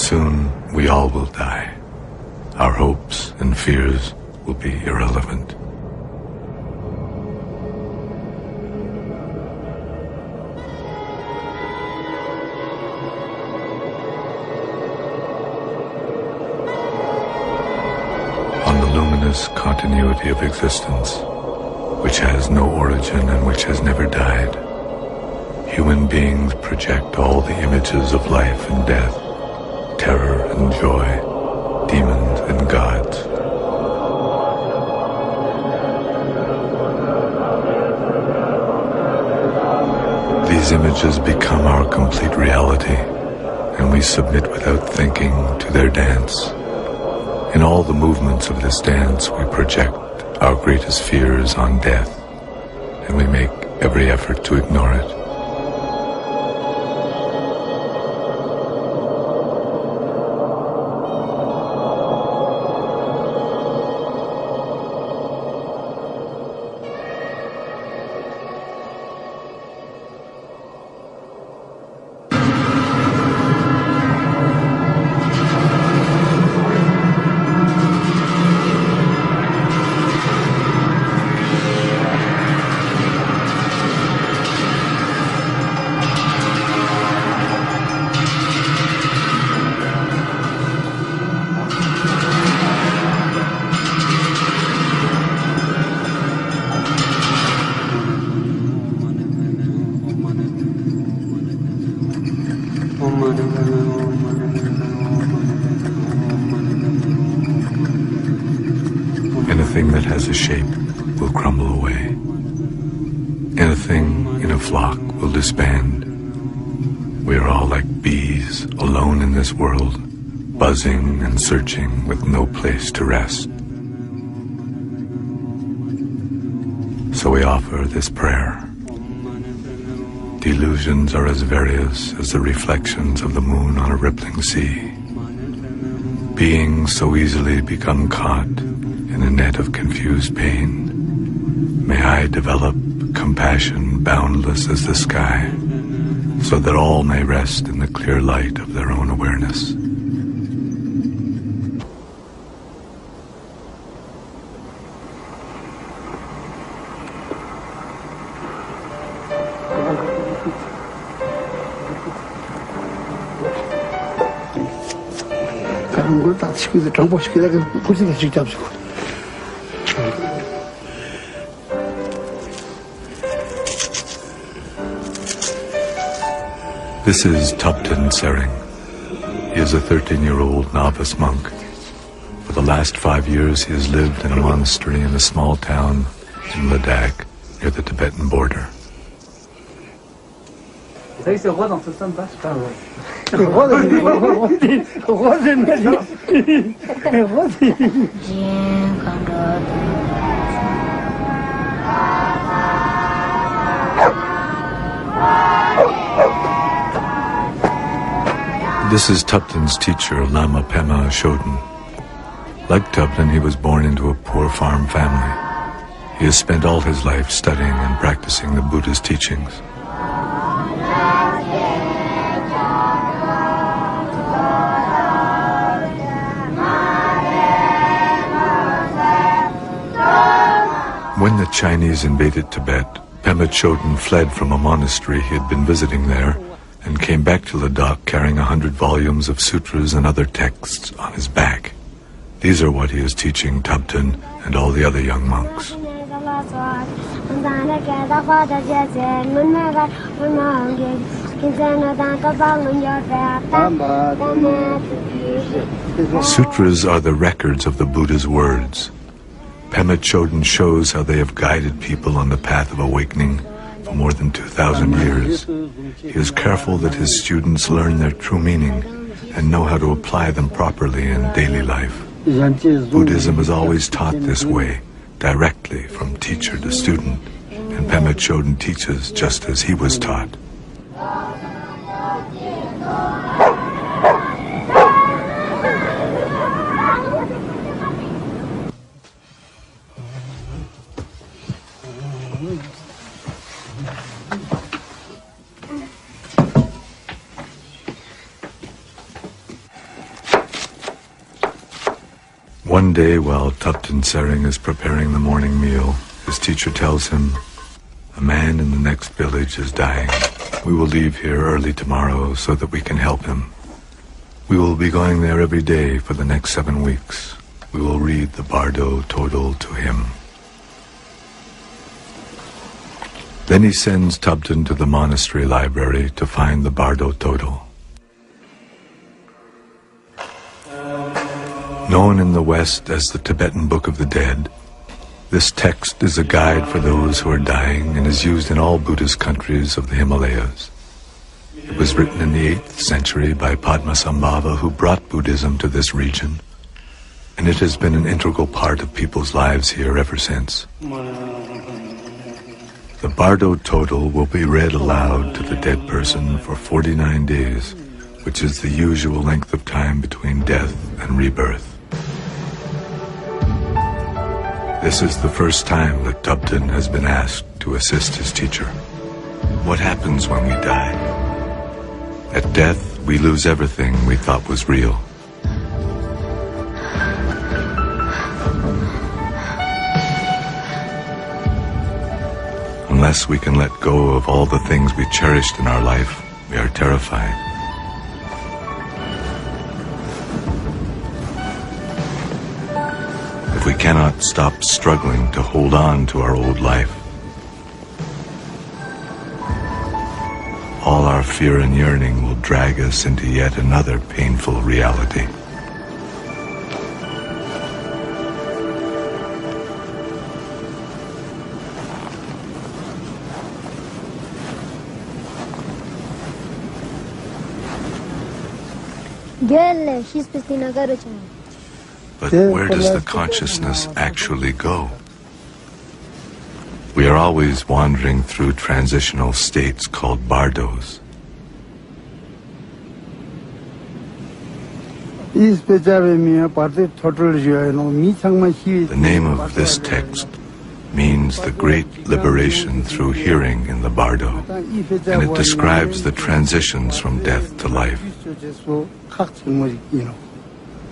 soon we all will die. Our hopes and fears will be irrelevant. On the luminous continuity of existence, which has no origin and which has never died, human beings project all the images of life and death, terror and joy, demons and gods. These images become our complete reality, and we submit without thinking to their dance. In all the movements of this dance, we project our greatest fears on death, and we make every effort to ignore it. Anything that has a shape will crumble away. Anything in a flock will disband. We are all like bees, alone in this world, buzzing and searching with no place to rest. So we offer this prayer. Delusions are as various as the reflections of the moon on a rippling sea. Beings so easily become caught in a net of confused pain. May I develop compassion boundless as the sky, so that all may rest in the clear light of their own awareness. This is Tubten Sering. He is a 13-year-old novice monk. For the last 5 years he has lived in a monastery in a small town in Ladakh near the Tibetan border. This is Tubten's teacher, Lama Pema Shoden. Like Tubten, he was born into a poor farm family. He has spent all his life studying and practicing the Buddha's teachings. When the Chinese invaded Tibet, Pema Chodron fled from a monastery he had been visiting there and came back to Ladakh carrying 100 volumes of sutras and other texts on his back. These are what he is teaching Tubten and all the other young monks. Sutras are the records of the Buddha's words. Pema Chodron shows how they have guided people on the path of awakening for more than 2,000 years. He is careful that his students learn their true meaning and know how to apply them properly in daily life. Buddhism is always taught this way, directly from teacher to student, and Pema Chodron teaches just as he was taught. One day, while Tupten Sering is preparing the morning meal, his teacher tells him, "A man in the next village is dying. We will leave here early tomorrow so that we can help him. We will be going there every day for the next 7 weeks. We will read the Bardo Total to him." Then he sends Tupten to the monastery library to find the Bardo Total. Known in the West as the Tibetan Book of the Dead, this text is a guide for those who are dying and is used in all Buddhist countries of the Himalayas. It was written in the 8th century by Padmasambhava, who brought Buddhism to this region, and it has been an integral part of people's lives here ever since. The Bardo Total will be read aloud to the dead person for 49 days, which is the usual length of time between death and rebirth. This is the first time that Tupten has been asked to assist his teacher. What happens when we die? At death, we lose everything we thought was real. Unless we can let go of all the things we cherished in our life, we are terrified. If we cannot stop struggling to hold on to our old life, all our fear and yearning will drag us into yet another painful reality. But where does the consciousness actually go? We are always wandering through transitional states called bardos. The name of this text means the great liberation through hearing in the bardo, and it describes the transitions from death to life.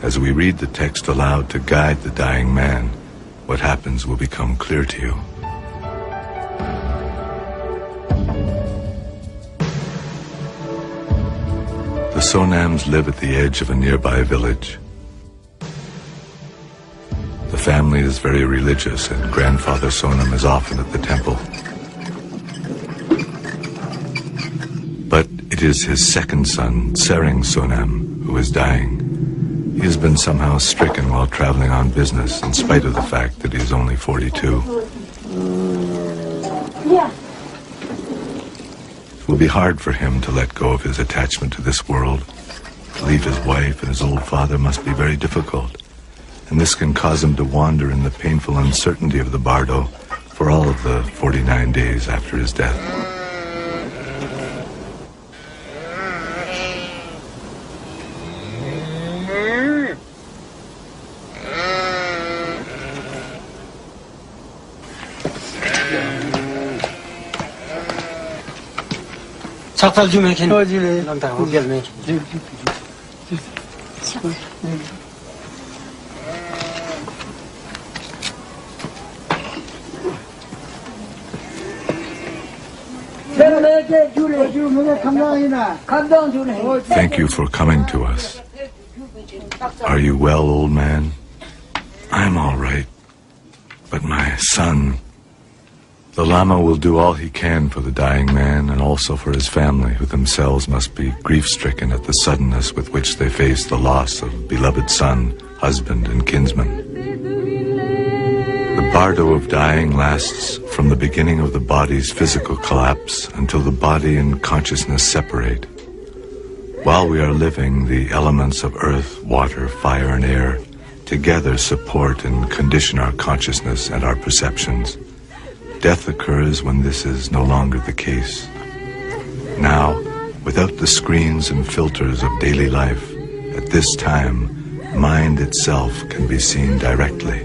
As we read the text aloud to guide the dying man, what happens will become clear to you. The Sonams live at the edge of a nearby village. The family is very religious, and Grandfather Sonam is often at the temple. But it is his second son, Sering Sonam, who is dying. He has been somehow stricken while traveling on business, in spite of the fact that he is only 42. It will be hard for him to let go of his attachment to this world. To leave his wife and his old father must be very difficult, and this can cause him to wander in the painful uncertainty of the bardo for all of the 49 days after his death. Thank you for coming to us. Are you well, old man? I'm all right. But my son... The Lama will do all he can for the dying man and also for his family, who themselves must be grief-stricken at the suddenness with which they face the loss of beloved son, husband, and kinsman. The bardo of dying lasts from the beginning of the body's physical collapse until the body and consciousness separate. While we are living, the elements of earth, water, fire, and air together support and condition our consciousness and our perceptions. Death occurs when this is no longer the case. Now, without the screens and filters of daily life, at this time, mind itself can be seen directly.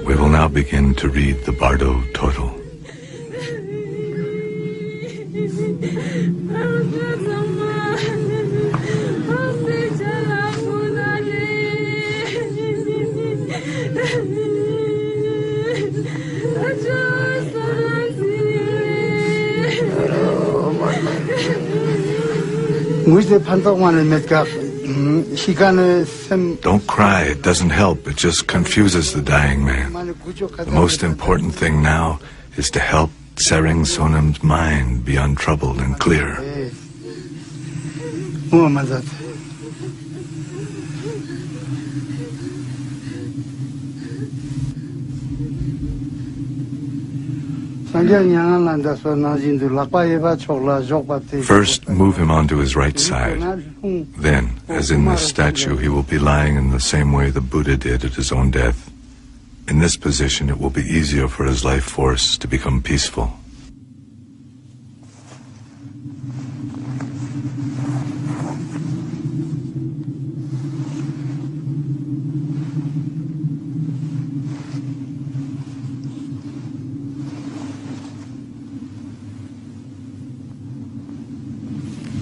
We will now begin to read the Bardo Total. Don't cry, it doesn't help, it just confuses the dying man. The most important thing now is to help Tsering Sonam's mind be untroubled and clear. First, move him onto his right side. Then, as in this statue, he will be lying in the same way the Buddha did at his own death. In this position, it will be easier for his life force to become peaceful.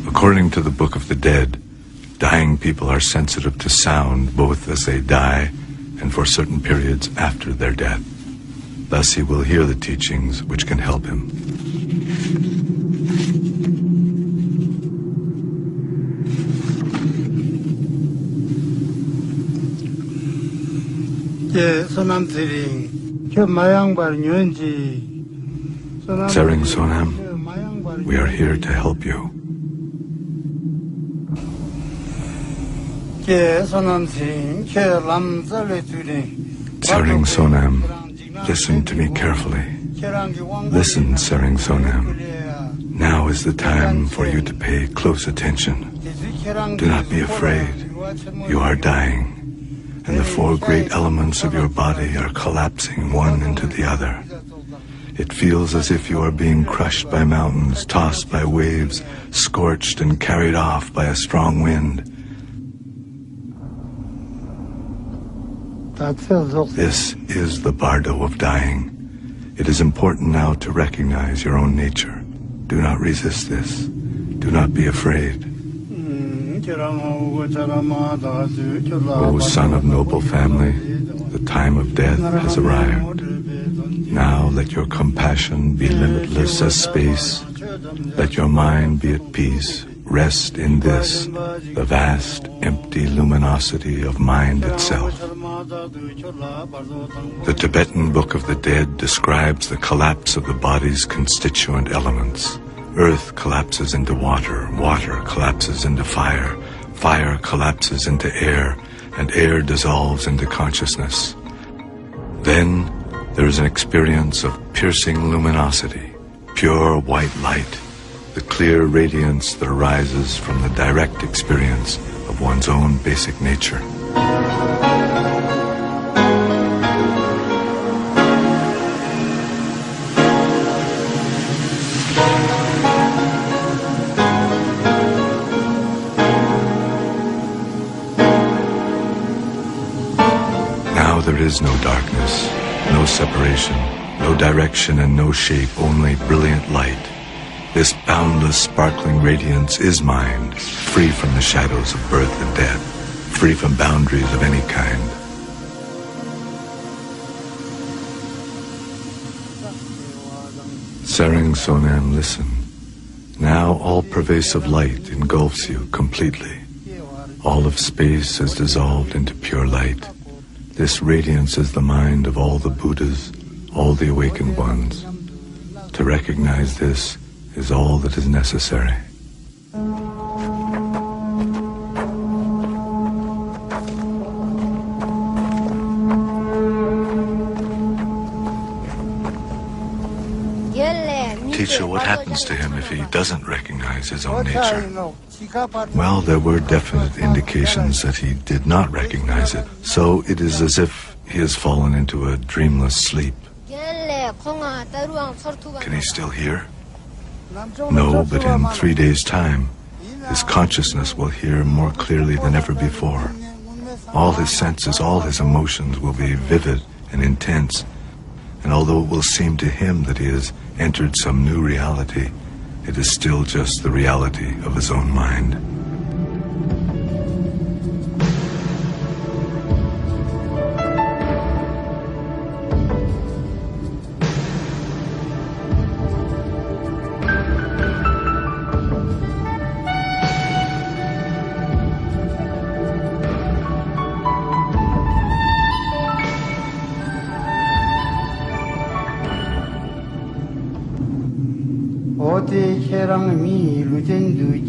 According to the Book of the Dead, dying people are sensitive to sound both as they die and for certain periods after their death. Thus he will hear the teachings which can help him. Tsering Sonam, we are here to help you. Tsering Sonam, listen to me carefully. Listen, Tsering Sonam. Now is the time for you to pay close attention. Do not be afraid. You are dying, and the four great elements of your body are collapsing one into the other. It feels as if you are being crushed by mountains, tossed by waves, scorched and carried off by a strong wind. This is the bardo of dying. It is important now to recognize your own nature. Do not resist this. Do not be afraid. O son of noble family, the time of death has arrived. Now let your compassion be limitless as space. Let your mind be at peace. Rest in this, the vast, empty luminosity of mind itself. The Tibetan Book of the Dead describes the collapse of the body's constituent elements. Earth collapses into water, water collapses into fire, fire collapses into air, and air dissolves into consciousness. Then there is an experience of piercing luminosity, pure white light, the clear radiance that arises from the direct experience of one's own basic nature. Now there is no darkness, no separation, no direction and no shape, only brilliant light. This boundless, sparkling radiance is mind, free from the shadows of birth and death, free from boundaries of any kind. Tsering Sonam, listen. Now all-pervasive light engulfs you completely. All of space is dissolved into pure light. This radiance is the mind of all the Buddhas, all the awakened ones. To recognize this is all that is necessary. Teacher, what happens to him if he doesn't recognize his own nature? Well, there were definite indications that he did not recognize it, so it is as if he has fallen into a dreamless sleep. Can he still hear? No, but in 3 days' time, his consciousness will hear more clearly than ever before. All his senses, all his emotions will be vivid and intense, and although it will seem to him that he has entered some new reality, it is still just the reality of his own mind.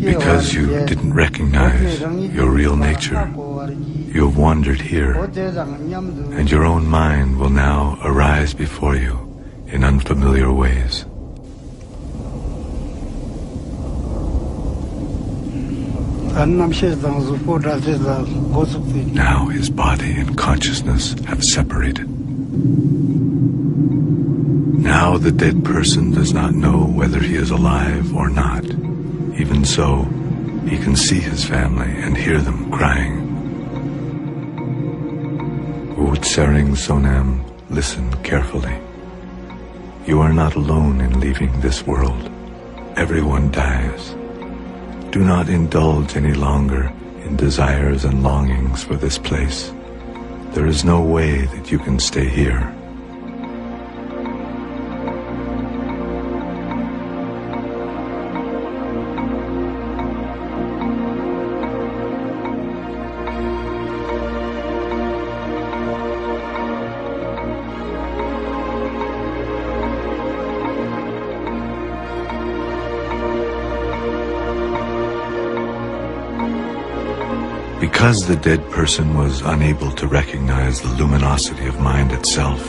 Because you didn't recognize your real nature, you have wandered here, and your own mind will now arise before you in unfamiliar ways. Now his body and consciousness have separated. Now the dead person does not know whether he is alive or not. Even so, he can see his family and hear them crying. Utsering Sonam, listen carefully. You are not alone in leaving this world. Everyone dies. Do not indulge any longer in desires and longings for this place. There is no way that you can stay here. Because the dead person was unable to recognize the luminosity of mind itself,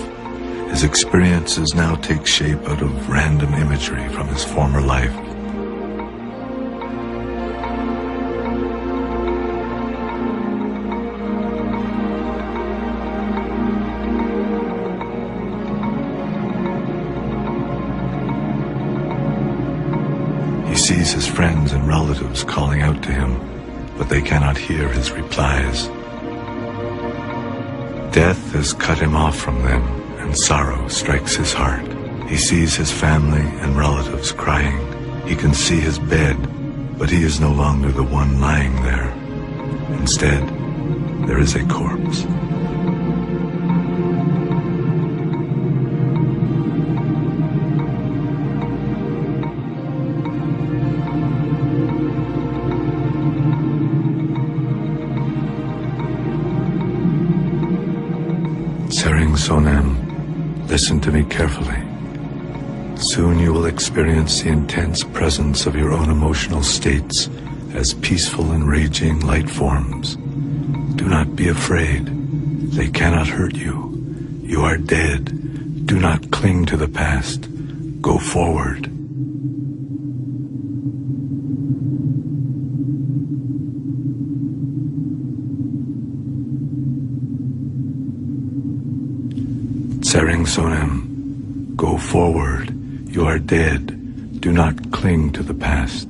his experiences now take shape out of random imagery from his former life. He sees his friends and relatives calling out to him, but they cannot hear his replies. Death has cut him off from them, and sorrow strikes his heart. He sees his family and relatives crying. He can see his bed, but he is no longer the one lying there. Instead, there is a corpse. Sonam, listen to me carefully. Soon you will experience the intense presence of your own emotional states as peaceful and raging light forms. Do not be afraid. They cannot hurt you. You are dead. Do not cling to the past. Go forward. Sering Sonam, go forward. You are dead. Do not cling to the past.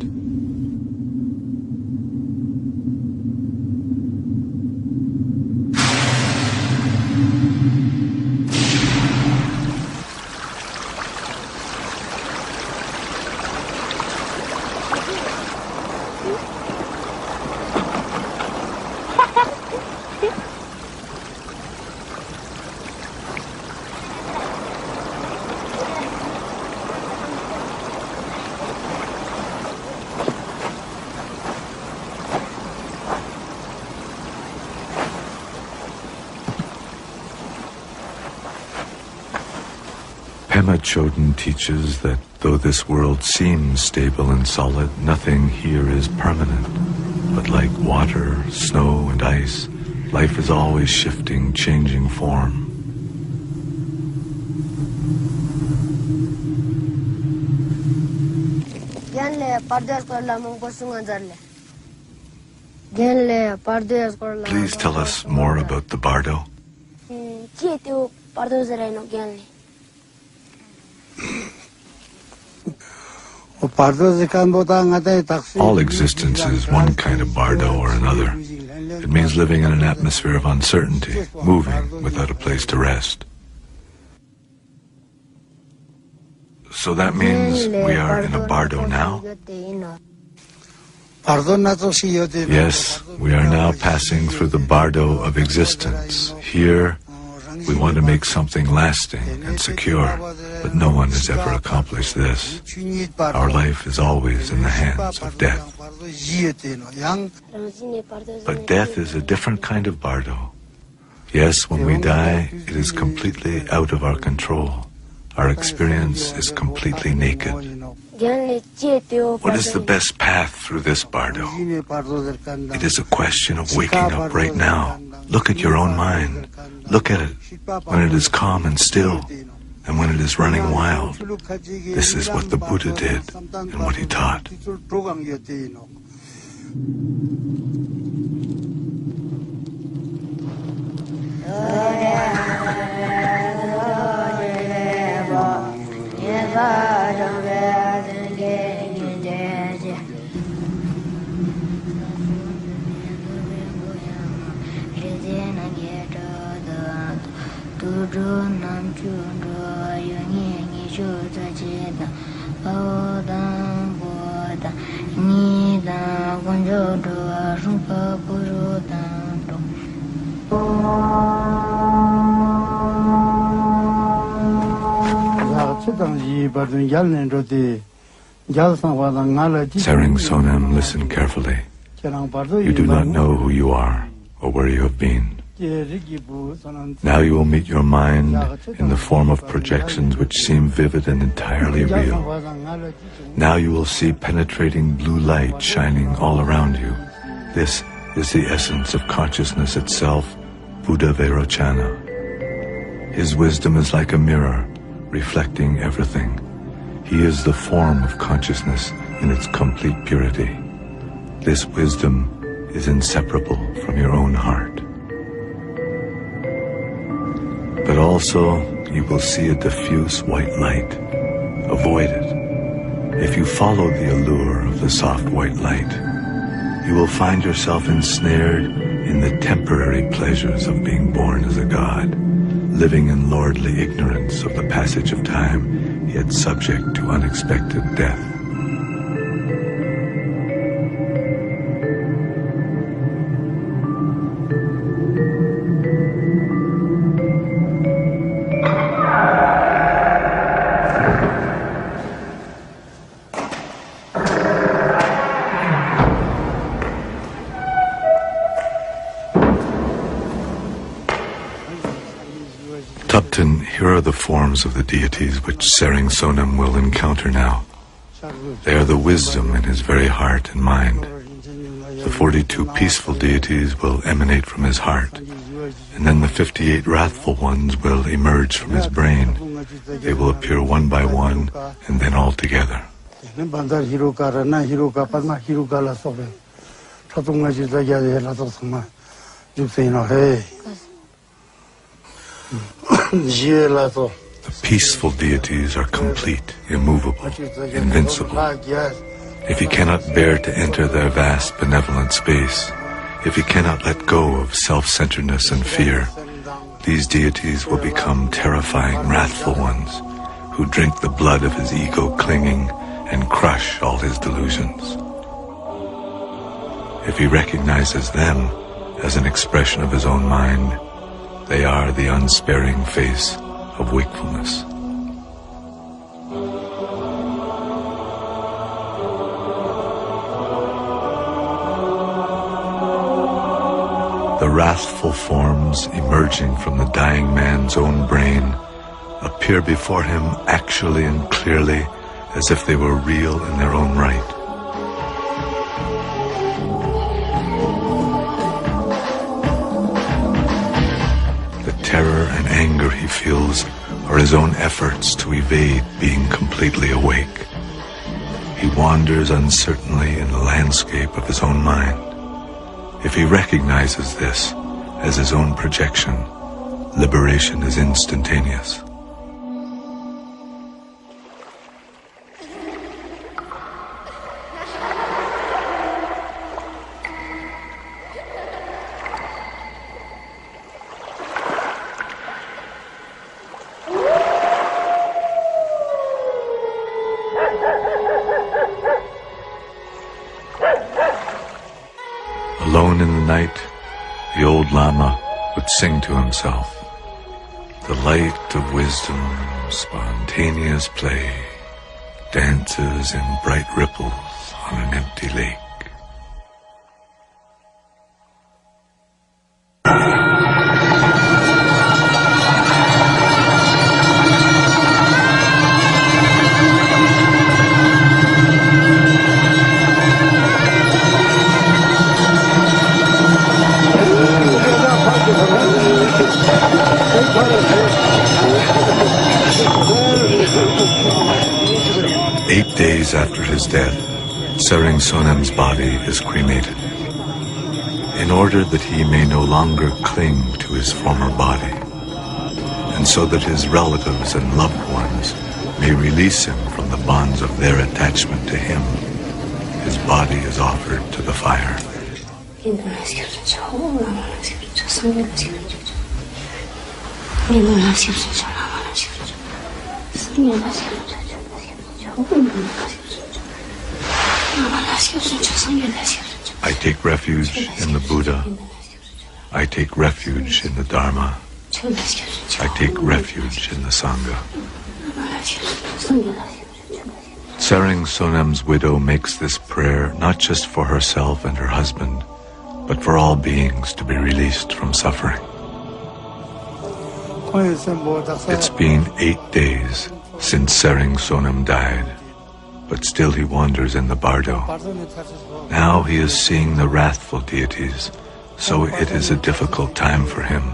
Pema Chodron teaches that though this world seems stable and solid, nothing here is permanent. But like water, snow, and ice, life is always shifting, changing form. Please tell us more about the bardo. All existence is one kind of bardo or another. It means living in an atmosphere of uncertainty, moving without a place to rest. So that means we are in a bardo now? Yes, we are now passing through the bardo of existence. Here, we want to make something lasting and secure, but no one has ever accomplished this. Our life is always in the hands of death. But death is a different kind of bardo. Yes, when we die, it is completely out of our control. Our experience is completely naked. What is the best path through this bardo? It is a question of waking up right now. Look at your own mind. Look at it when it is calm and still, and when it is running wild. This is what the Buddha did and what he taught. Sering Sonam, listen carefully. You do not know who you are or where you have been. Now you will meet your mind in the form of projections which seem vivid and entirely real. Now you will see penetrating blue light shining all around you. This is the essence of consciousness itself, Buddha Vairochana. His wisdom is like a mirror, reflecting everything. He is the form of consciousness in its complete purity. This wisdom is inseparable from your own heart. But also, you will see a diffuse white light. Avoid it. If you follow the allure of the soft white light, you will find yourself ensnared in the temporary pleasures of being born as a god, living in lordly ignorance of the passage of time, yet subject to unexpected death. Here are the forms of the deities which Sering Sonam will encounter now. They are the wisdom in his very heart and mind. The 42 peaceful deities will emanate from his heart, and then the 58 wrathful ones will emerge from his brain. They will appear one by one, and then all together. The peaceful deities are complete, immovable, invincible. If he cannot bear to enter their vast benevolent space, if he cannot let go of self-centeredness and fear, these deities will become terrifying, wrathful ones who drink the blood of his ego clinging and crush all his delusions. If he recognizes them as an expression of his own mind, they are the unsparing face of wakefulness. The wrathful forms emerging from the dying man's own brain appear before him actually and clearly as if they were real in their own right. Terror and anger he feels are his own efforts to evade being completely awake. He wanders uncertainly in the landscape of his own mind. If he recognizes this as his own projection, liberation is instantaneous. Alone in the night, the old Lama would sing to himself, "The light of wisdom, spontaneous play, dances in bright ripples on an empty lake." Days after his death, Tsering Sonam's body is cremated, in order that he may no longer cling to his former body, and so that his relatives and loved ones may release him from the bonds of their attachment to him. His body is offered to the fire. I take refuge in the Buddha. I take refuge in the Dharma. I take refuge in the Sangha. Tsering Sonam's widow makes this prayer not just for herself and her husband, but for all beings to be released from suffering. It's been 8 days since Tsering Sonam died, but still he wanders in the bardo. Now he is seeing the wrathful deities, so it is a difficult time for him.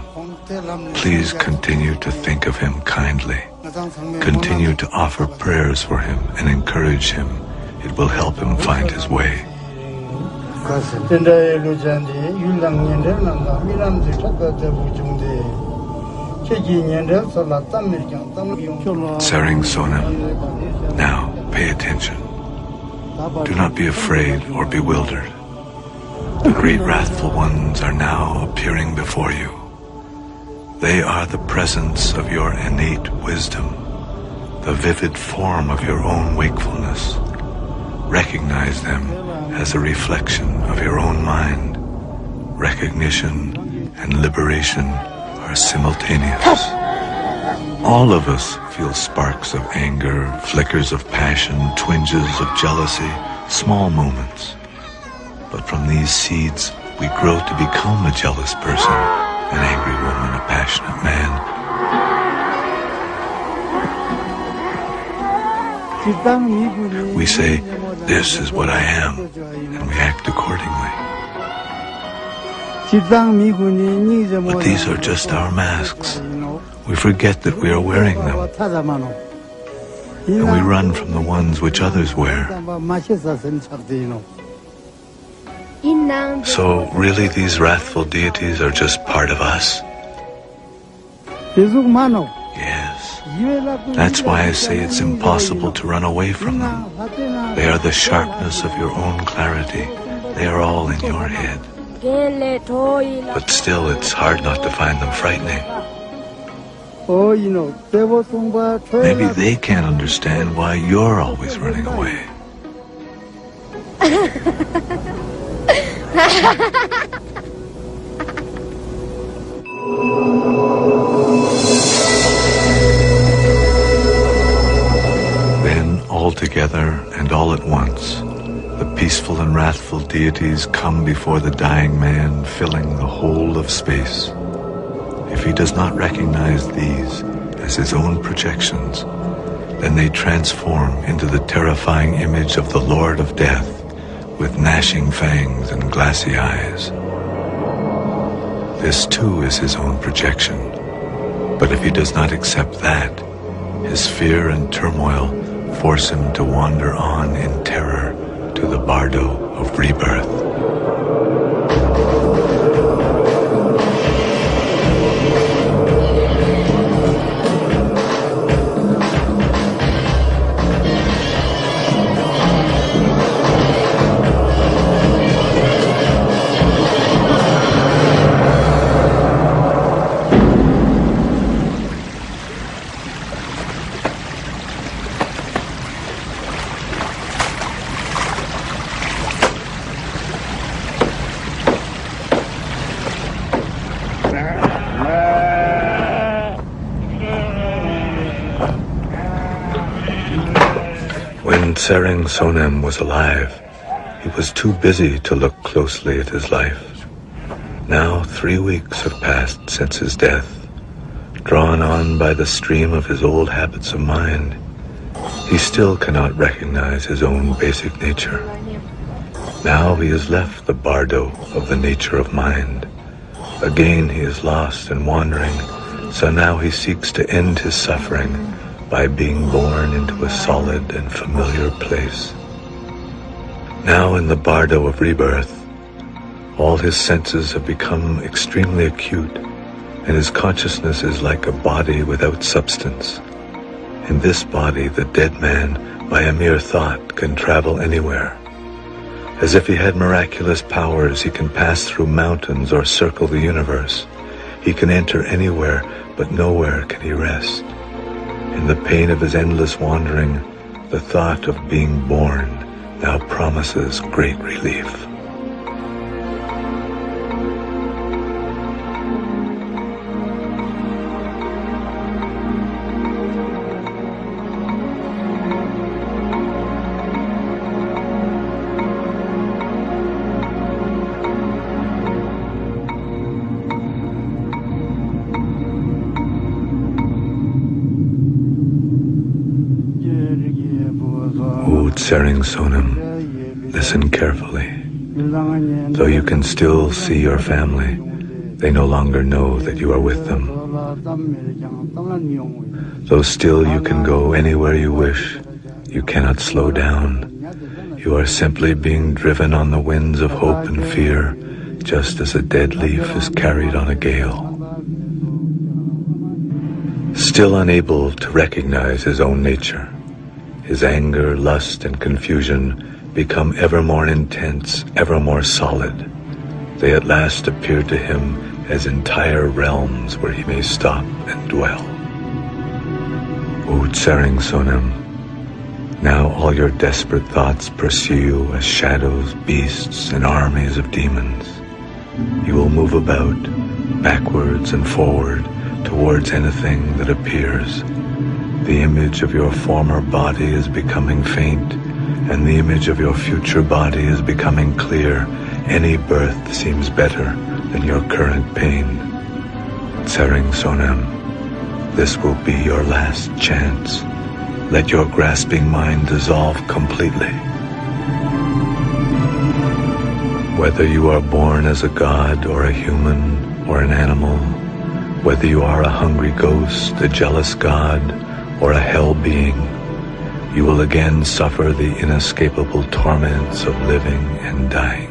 Please continue to think of him kindly. Continue to offer prayers for him and encourage him. It will help him find his way. Tsering Sonam, now pay attention. Do not be afraid or bewildered. The great wrathful ones are now appearing before you. They are the presence of your innate wisdom, the vivid form of your own wakefulness. Recognize them as a reflection of your own mind. Recognition and liberation are simultaneous. All of us feel sparks of anger, flickers of passion, twinges of jealousy, small moments. But from these seeds, we grow to become a jealous person, an angry woman, a passionate man. We say, "This is what I am," and we act accordingly. But these are just our masks. We forget that we are wearing them, and we run from the ones which others wear. So really these wrathful deities are just part of us? Yes. That's why I say it's impossible to run away from them. They are the sharpness of your own clarity. They are all in your head. But still, it's hard not to find them frightening. Maybe they can't understand why you're always running away. Then, all together and all at once, the peaceful and wrathful deities come before the dying man, filling the whole of space. If he does not recognize these as his own projections, then they transform into the terrifying image of the Lord of Death, with gnashing fangs and glassy eyes. This too is his own projection. But if he does not accept that, his fear and turmoil force him to wander on in terror to the bardo of rebirth. Tsering Sonem was alive. He was too busy to look closely at his life. Now 3 weeks have passed since his death. Drawn on by the stream of his old habits of mind, he still cannot recognize his own basic nature. Now he has left the bardo of the nature of mind. Again he is lost and wandering, so now he seeks to end his suffering by being born into a solid and familiar place. Now in the bardo of rebirth, all his senses have become extremely acute, and his consciousness is like a body without substance. In this body, the dead man, by a mere thought, can travel anywhere. As if he had miraculous powers, he can pass through mountains or circle the universe. He can enter anywhere, but nowhere can he rest. In the pain of his endless wandering, the thought of being born now promises great relief. Tsering Sonem, listen carefully. Though you can still see your family, they no longer know that you are with them. Though still you can go anywhere you wish, you cannot slow down. You are simply being driven on the winds of hope and fear, just as a dead leaf is carried on a gale. Still unable to recognize his own nature, his anger, lust, and confusion become ever more intense, ever more solid. They at last appear to him as entire realms where he may stop and dwell. O Tsering Sonem, now all your desperate thoughts pursue you as shadows, beasts, and armies of demons. You will move about, backwards and forward, towards anything that appears. The image of your former body is becoming faint, and the image of your future body is becoming clear. Any birth seems better than your current pain. Tsering Sonem, this will be your last chance. Let your grasping mind dissolve completely. Whether you are born as a god or a human or an animal, whether you are a hungry ghost, a jealous god, or a hell being, you will again suffer the inescapable torments of living and dying.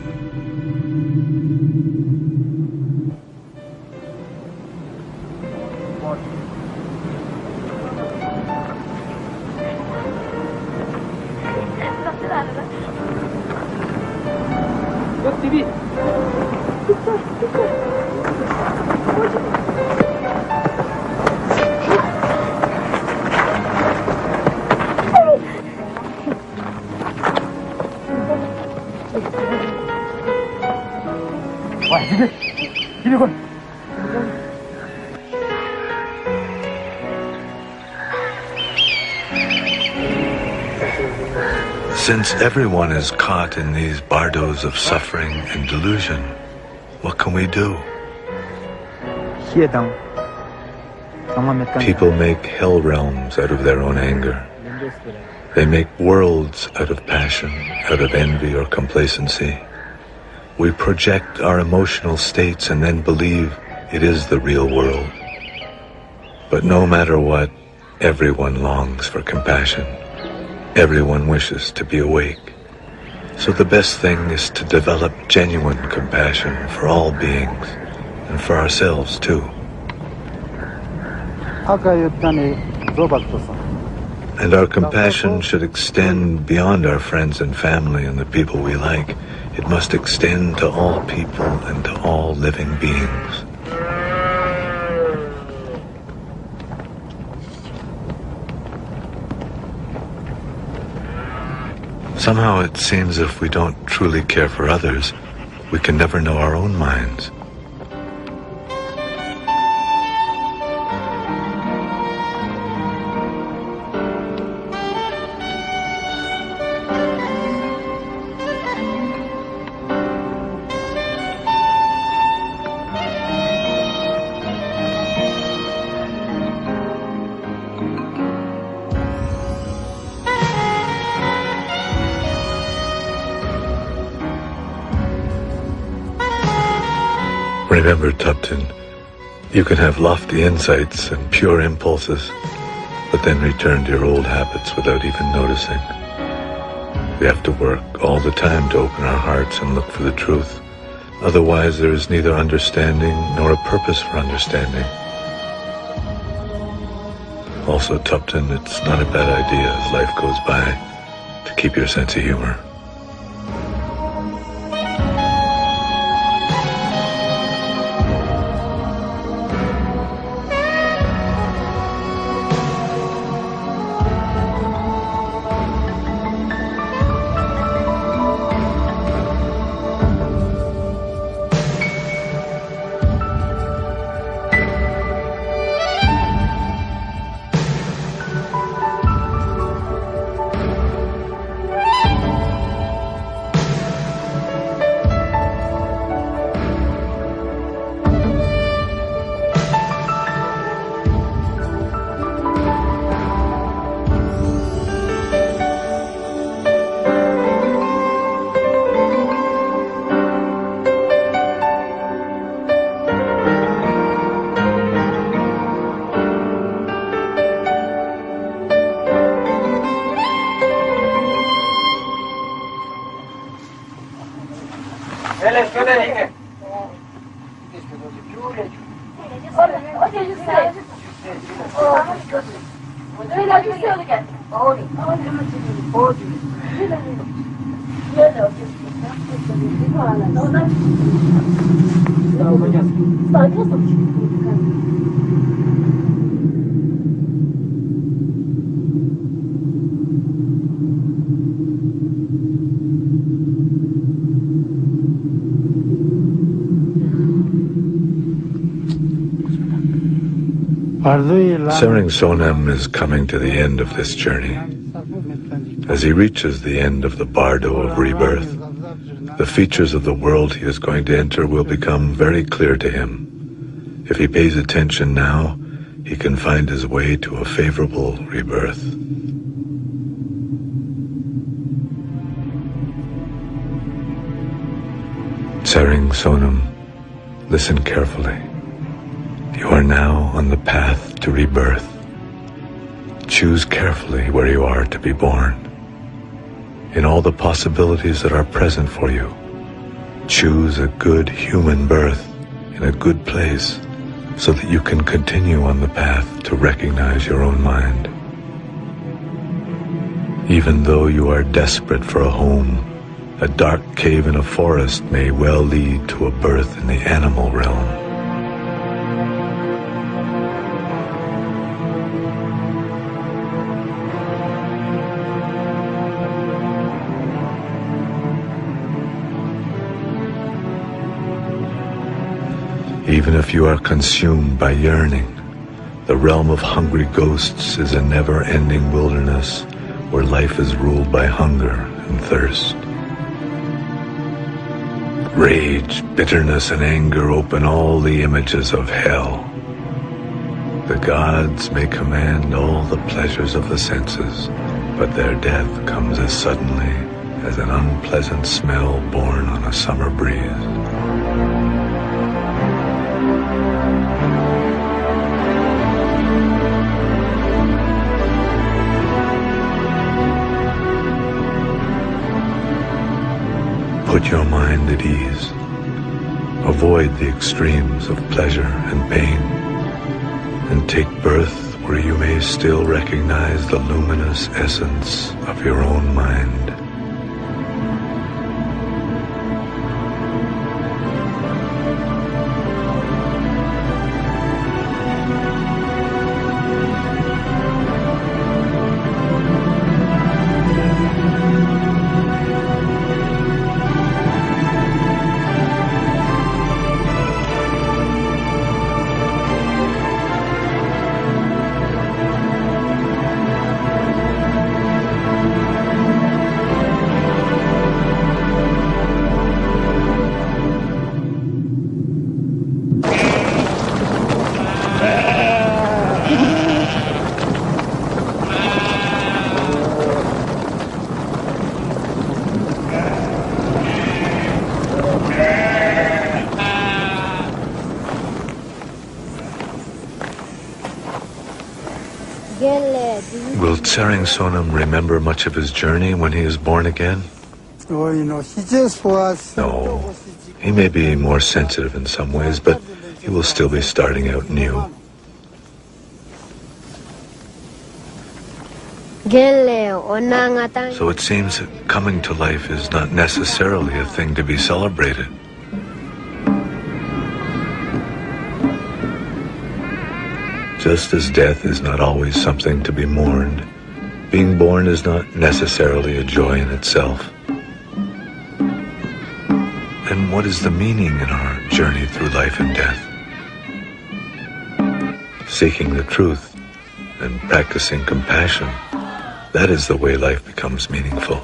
Since everyone is caught in these bardos of suffering and delusion, what can we do? People make hell realms out of their own anger. They make worlds out of passion, out of envy or complacency. We project our emotional states and then believe it is the real world. But no matter what, everyone longs for compassion. Everyone wishes to be awake. So the best thing is to develop genuine compassion for all beings, and for ourselves too. And our compassion should extend beyond our friends and family and the people we like. It must extend to all people and to all living beings. Somehow it seems if we don't truly care for others, we can never know our own minds. Remember, Tupton, you can have lofty insights and pure impulses, but then return to your old habits without even noticing. We have to work all the time to open our hearts and look for the truth. Otherwise, there is neither understanding nor a purpose for understanding. Also, Tupton, it's not a bad idea as life goes by to keep your sense of humor. Sering Sonam is coming to the end of this journey. As he reaches the end of the bardo of rebirth, the features of the world he is going to enter will become very clear to him. If he pays attention now, he can find his way to a favorable rebirth. Sering Sonam, listen carefully. You are now on the path to rebirth. Choose carefully where you are to be born. In all the possibilities that are present for you, choose a good human birth in a good place so that you can continue on the path to recognize your own mind. Even though you are desperate for a home, a dark cave in a forest may well lead to a birth in the animal realm. Even if you are consumed by yearning, the realm of hungry ghosts is a never-ending wilderness where life is ruled by hunger and thirst. Rage, bitterness, and anger open all the images of hell. The gods may command all the pleasures of the senses, but their death comes as suddenly as an unpleasant smell borne on a summer breeze. Put your mind at ease. Avoid the extremes of pleasure and pain, and take birth where you may still recognize the luminous essence of your own mind. Will Tsering Sonam remember much of his journey when he is born again? He just was... No. He may be more sensitive in some ways, but he will still be starting out new. So it seems that coming to life is not necessarily a thing to be celebrated. Just as death is not always something to be mourned, being born is not necessarily a joy in itself. Then what is the meaning in our journey through life and death? Seeking the truth and practicing compassion, that is the way life becomes meaningful.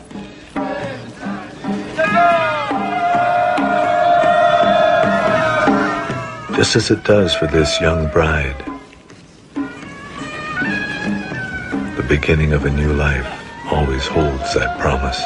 Just as it does for this young bride. The beginning of a new life always holds that promise.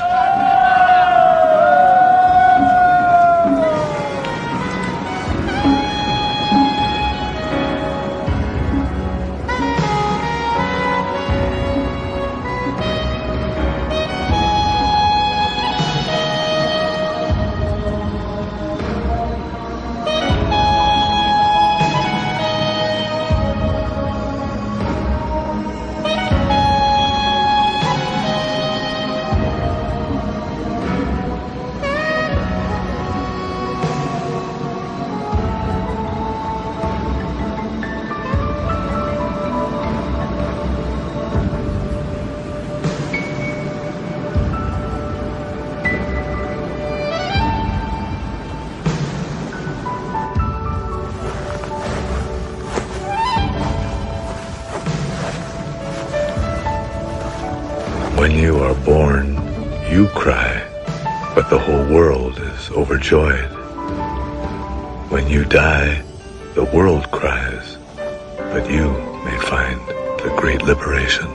When you are born, you cry, but the whole world is overjoyed. When you die, the world cries, but you may find the great liberation.